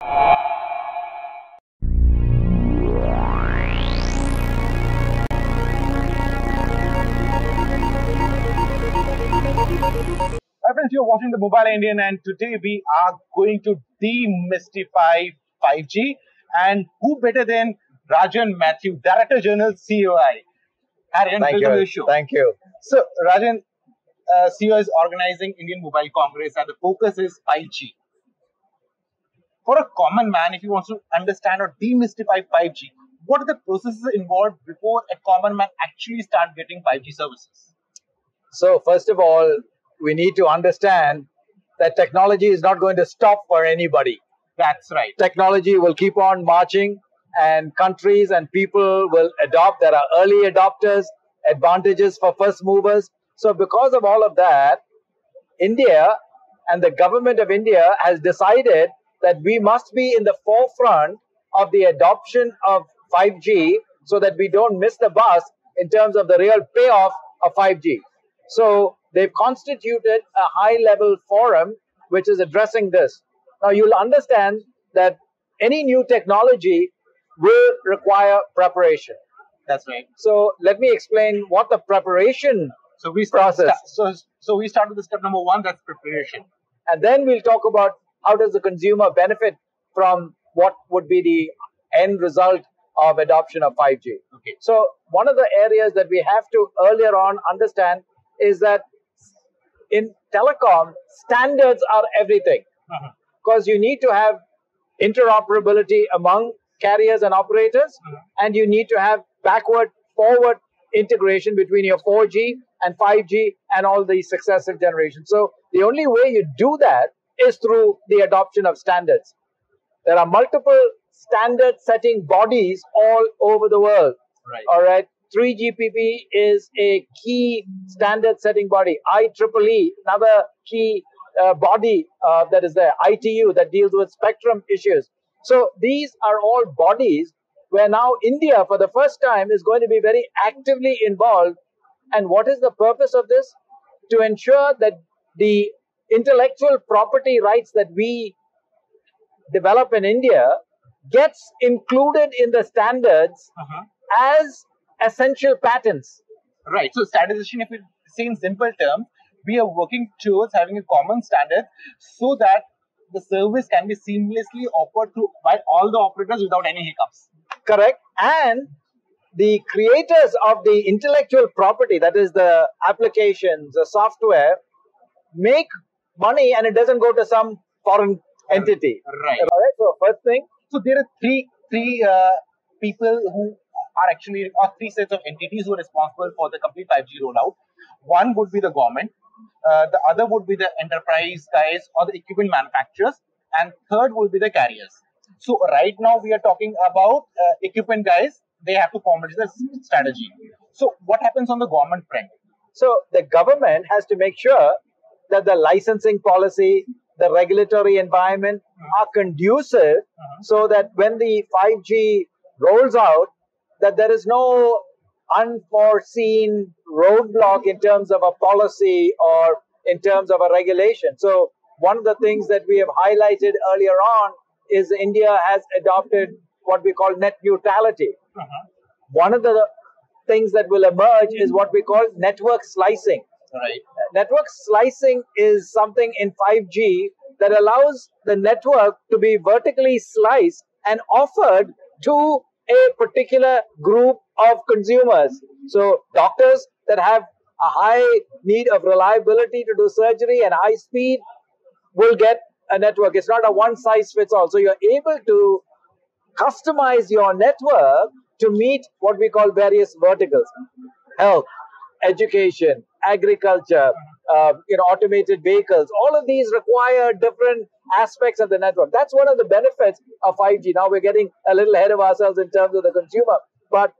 Hi friends, you're watching the Mobile Indian, and today we are going to demystify 5G. And who better than Rajan Mathew, Director General, COI. Hi Rajan, welcome to the show. Thank you. So Rajan, COI is organizing Indian Mobile Congress, and the focus is 5G. For a common man, if he wants to understand or demystify 5G, what are the processes involved before a common man actually start getting 5G services? So first of all, we need to understand that technology is not going to stop for anybody. That's right. Technology will keep on marching, and countries and people will adopt. There are early adopters, advantages for first movers. So because of all of that, India and the government of India has decided that we must be in the forefront of the adoption of 5G so that we don't miss the bus in terms of the real payoff of 5G. So they've constituted a high-level forum which is addressing this. Now you'll understand that any new technology will require preparation. That's right. So let me explain what the preparation process. So we start with the step number one, that's preparation. And then we'll talk about how does the consumer benefit from what would be the end result of adoption of 5G. Okay. So one of the areas that we have to earlier on understand is that in telecom, standards are everything. Because you need to have interoperability among carriers and operators, and you need to have backward, forward integration between your 4G and 5G and all the successive generations. So the only way you do that is through the adoption of standards. There are multiple standard setting bodies all over the world. Right. All right. 3GPP is a key standard setting body. IEEE, another key body that is there. ITU, that deals with spectrum issues. So these are all bodies where now India, for the first time, is going to be very actively involved. And what is the purpose of this? To ensure that the intellectual property rights that we develop in India gets included in the standards as essential patents. Right. So standardization, if we say in simple terms, we are working towards having a common standard so that the service can be seamlessly offered to by all the operators without any hiccups. Correct. And the creators of the intellectual property, that is the applications, the software, make money and it doesn't go to some foreign entity. Right. All right. So first thing. So there are three people who are actually, or three sets of entities who are responsible for the complete 5G rollout. One would be the government, the other would be the enterprise guys or the equipment manufacturers, and third would be the carriers. So right now we are talking about equipment guys. They have to formulate the strategy. So what happens on the government front? So the government has to make sure that the licensing policy, the regulatory environment are conducive so that when the 5G rolls out, that there is no unforeseen roadblock in terms of a policy or in terms of a regulation. So one of the things that we have highlighted earlier on is India has adopted what we call net neutrality. One of the things that will emerge is what we call network slicing. Right. Network slicing is something in 5G that allows the network to be vertically sliced and offered to a particular group of consumers. So doctors that have a high need of reliability to do surgery and high speed will get a network. It's not a one size fits all. So you're able to customize your network to meet what we call various verticals: health, education, agriculture, automated vehicles. All of these require different aspects of the network. That's one of the benefits of 5G. Now we're getting a little ahead of ourselves in terms of the consumer. But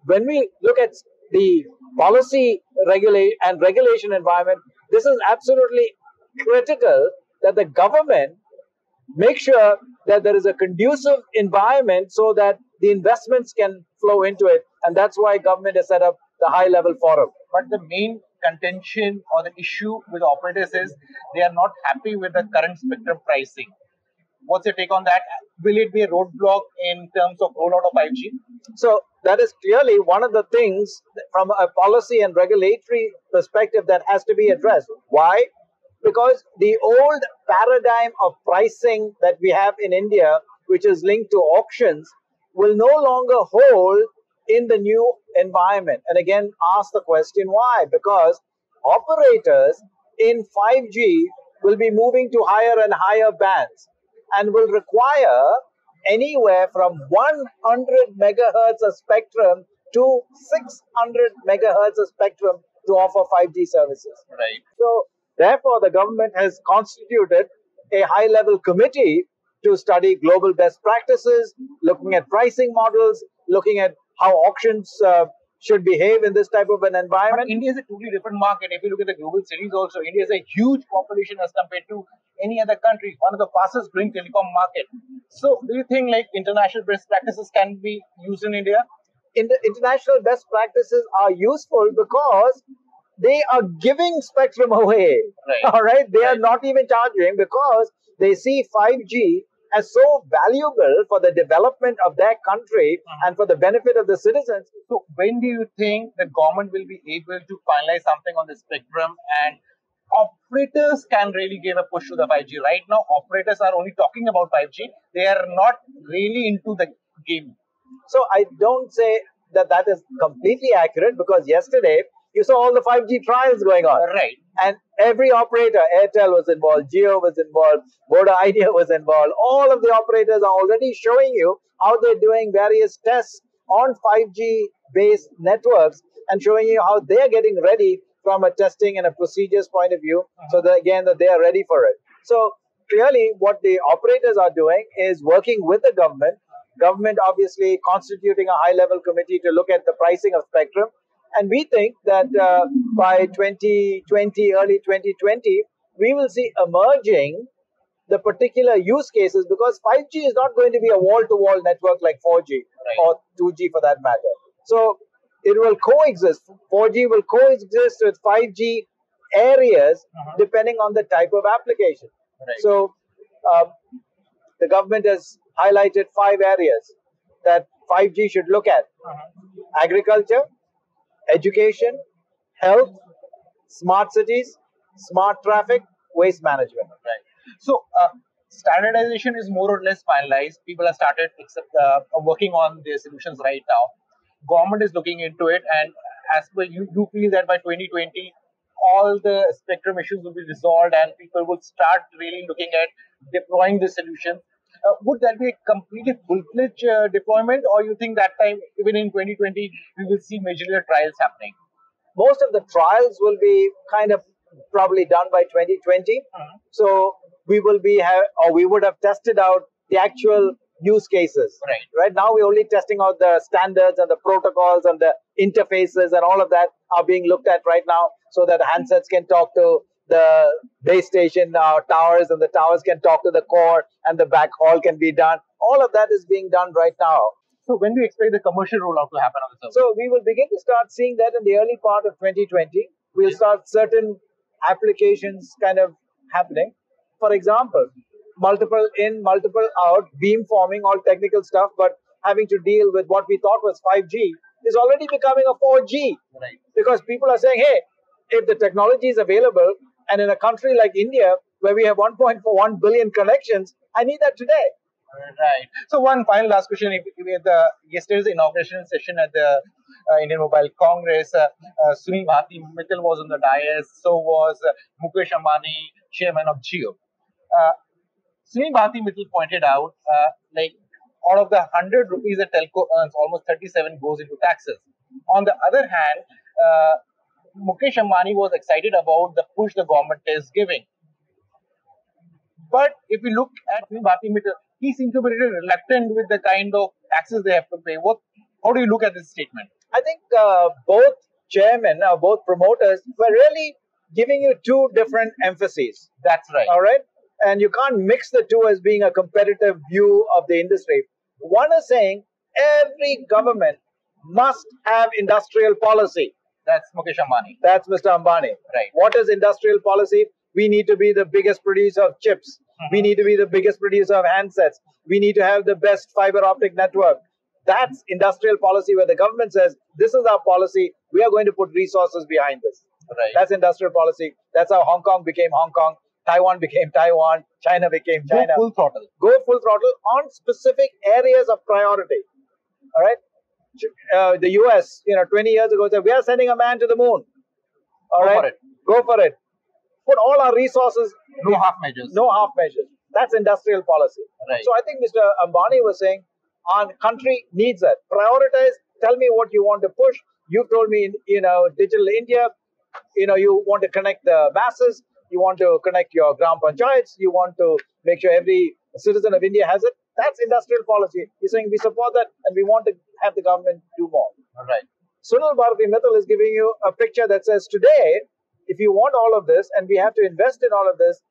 when we look at the policy regulation environment, this is absolutely critical that the government make sure that there is a conducive environment so that the investments can flow into it. And that's why government has set up the high-level forum. But the main contention or the issue with operators is they are not happy with the current spectrum pricing. What's your take on that? Will it be a roadblock in terms of rollout of 5G? So that is clearly one of the things from a policy and regulatory perspective that has to be addressed. Why? Because the old paradigm of pricing that we have in India, which is linked to auctions, will no longer hold in the new environment. And again, ask the question why? Because operators in 5G will be moving to higher and higher bands and will require anywhere from 100 megahertz of spectrum to 600 megahertz of spectrum to offer 5G services. Right. So, therefore, the government has constituted a high-level committee to study global best practices, looking at pricing models, looking at how auctions should behave in this type of an environment. But India is a totally different market. If you look at the global cities also, India is a huge population as compared to any other country, one of the fastest growing telecom market. So do you think like international best practices can be used in India? International best practices are useful because they are giving spectrum away. Right. All right. They are not even charging because they see 5G as so valuable for the development of their country and for the benefit of the citizens. So when do you think the government will be able to finalize something on the spectrum and operators can really give a push to the 5G? Right now, operators are only talking about 5G. They are not really into the game. So I don't say that that is completely accurate because yesterday you saw all the 5G trials going on. Right. And every operator, Airtel was involved, Jio was involved, Voda Idea was involved. All of the operators are already showing you how they're doing various tests on 5G based networks and showing you how they're getting ready from a testing and a procedures point of view. So that again, that they are ready for it. So clearly what the operators are doing is working with the government obviously constituting a high level committee to look at the pricing of spectrum. And we think that by 2020, early 2020, we will see emerging the particular use cases because 5G is not going to be a wall-to-wall network like 4G or 2G for that matter. So it will coexist. 4G will coexist with 5G areas depending on the type of application. Right. So the government has highlighted 5 areas that 5G should look at. Agriculture, education, health, smart cities, smart traffic, waste management. Right. So standardization is more or less finalized. People have started working on their solutions right now. Government is looking into it, and as per you feel that by 2020, all the spectrum issues will be resolved, and people will start really looking at deploying the solution. Would that be a completely full-fledged deployment, or you think that time, even in 2020, we will see major trials happening? Most of the trials will be kind of probably done by 2020. So we will be we would have tested out the actual use cases. Right now, we're only testing out the standards and the protocols and the interfaces and all of that are being looked at right now, so that handsets can talk to the base station towers, and the towers can talk to the core, and the backhaul can be done. All of that is being done right now. So when do you expect the commercial rollout to happen on the service? So we will begin to start seeing that in the early part of 2020. We'll start certain applications kind of happening. For example, multiple in, multiple out, beamforming, all technical stuff, but having to deal with what we thought was 5G is already becoming a 4G. Right. Because people are saying, hey, if the technology is available, and in a country like India, where we have 1.41 billion connections, I need that today. Right. So one final last question. Yesterday's inauguration session at the Indian Mobile Congress, Sunil Mittal was on the dais, so was Mukesh Ambani, chairman of Jio. Sunil Mittal pointed out, like out of the 100 rupees that telco earns, almost 37 goes into taxes. On the other hand, Mukesh Ambani was excited about the push the government is giving. But if you look at Bharti Mittal, he seems to be really reluctant with the kind of taxes they have to pay. How do you look at this statement? I think both chairmen, both promoters, were really giving you two different emphases. That's right. All right? And you can't mix the two as being a competitive view of the industry. One is saying every government must have industrial policy. That's Mukesh Ambani. That's Mr. Ambani. Right. What is industrial policy? We need to be the biggest producer of chips. We need to be the biggest producer of handsets. We need to have the best fiber optic network. That's industrial policy where the government says, this is our policy. We are going to put resources behind this. Right. That's industrial policy. That's how Hong Kong became Hong Kong. Taiwan became Taiwan. China became China. Go full throttle. Go full throttle on specific areas of priority. All right. The US, 20 years ago said, we are sending a man to the moon. All right. Go for it. Go for it. Put all our resources. No half measures. No half measures. That's industrial policy. Right. So I think Mr. Ambani was saying, our country needs that. Prioritize. Tell me what you want to push. You've told me, Digital India. You want to connect the masses. You want to connect your gram panchayats. You want to make sure every citizen of India has it. That's industrial policy. You're saying we support that and we want to have the government do more. Right. Sunil Bharati Mittal is giving you a picture that says today, if you want all of this and we have to invest in all of this,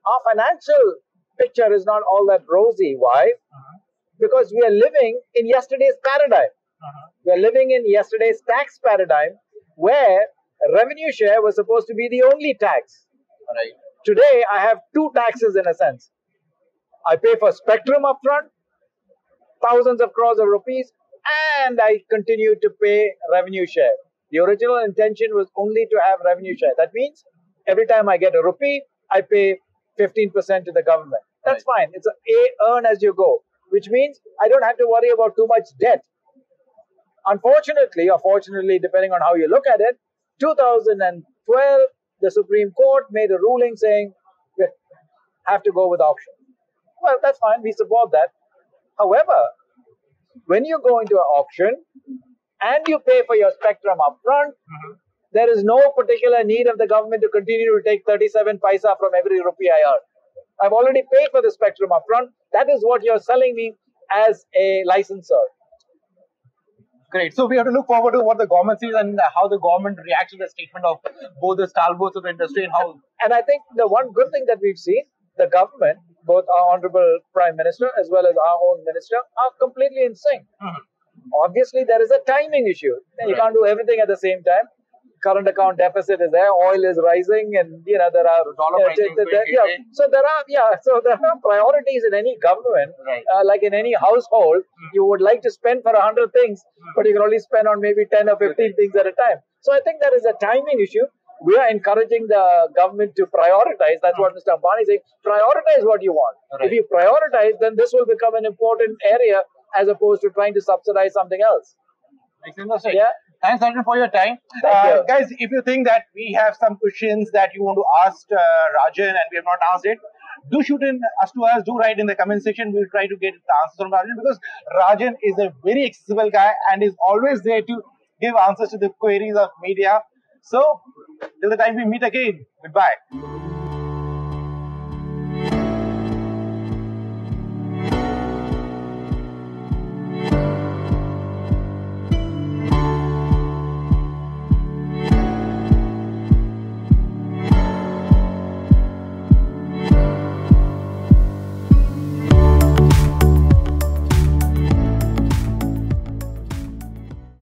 our financial picture is not all that rosy. Why? Because we are living in yesterday's paradigm. We are living in yesterday's tax paradigm where revenue share was supposed to be the only tax. Right. Today, I have two taxes in a sense. I pay for spectrum upfront, thousands of crores of rupees, and I continue to pay revenue share. The original intention was only to have revenue share. That means every time I get a rupee, I pay 15% to the government. That's fine. It's earn as you go, which means I don't have to worry about too much debt. Unfortunately, or fortunately, depending on how you look at it, 2012, the Supreme Court made a ruling saying we have to go with auction. Well, that's fine. We support that. However, when you go into an auction and you pay for your spectrum upfront, there is no particular need of the government to continue to take 37 paisa from every rupee I earn. I've already paid for the spectrum upfront. That is what you're selling me as a licensor. Great. So we have to look forward to what the government sees and how the government reacts to the statement of both the stalwarts of the industry and how. And I think the one good thing that we've seen, the government, both our Honorable Prime Minister as well as our own Minister, are completely in sync. Obviously, there is a timing issue. You can't do everything at the same time. Current account deficit is there, oil is rising, and there are so there are priorities in any government. Like in any household, you would like to spend for 100 things, but you can only spend on maybe 10 or 15 things at a time. So I think there is a timing issue. We are encouraging the government to prioritize. That's what Mr. Ambani is saying. Prioritize what you want. If you prioritize, then this will become an important area as opposed to trying to subsidize something else. Yeah. Thanks, Rajan, for your time. Guys, if you think that we have some questions that you want to ask Rajan and we have not asked it, do shoot in to us, do write in the comment section. We'll try to get the answers from Rajan because Rajan is a very accessible guy and is always there to give answers to the queries of media. So, till the time we meet again, goodbye.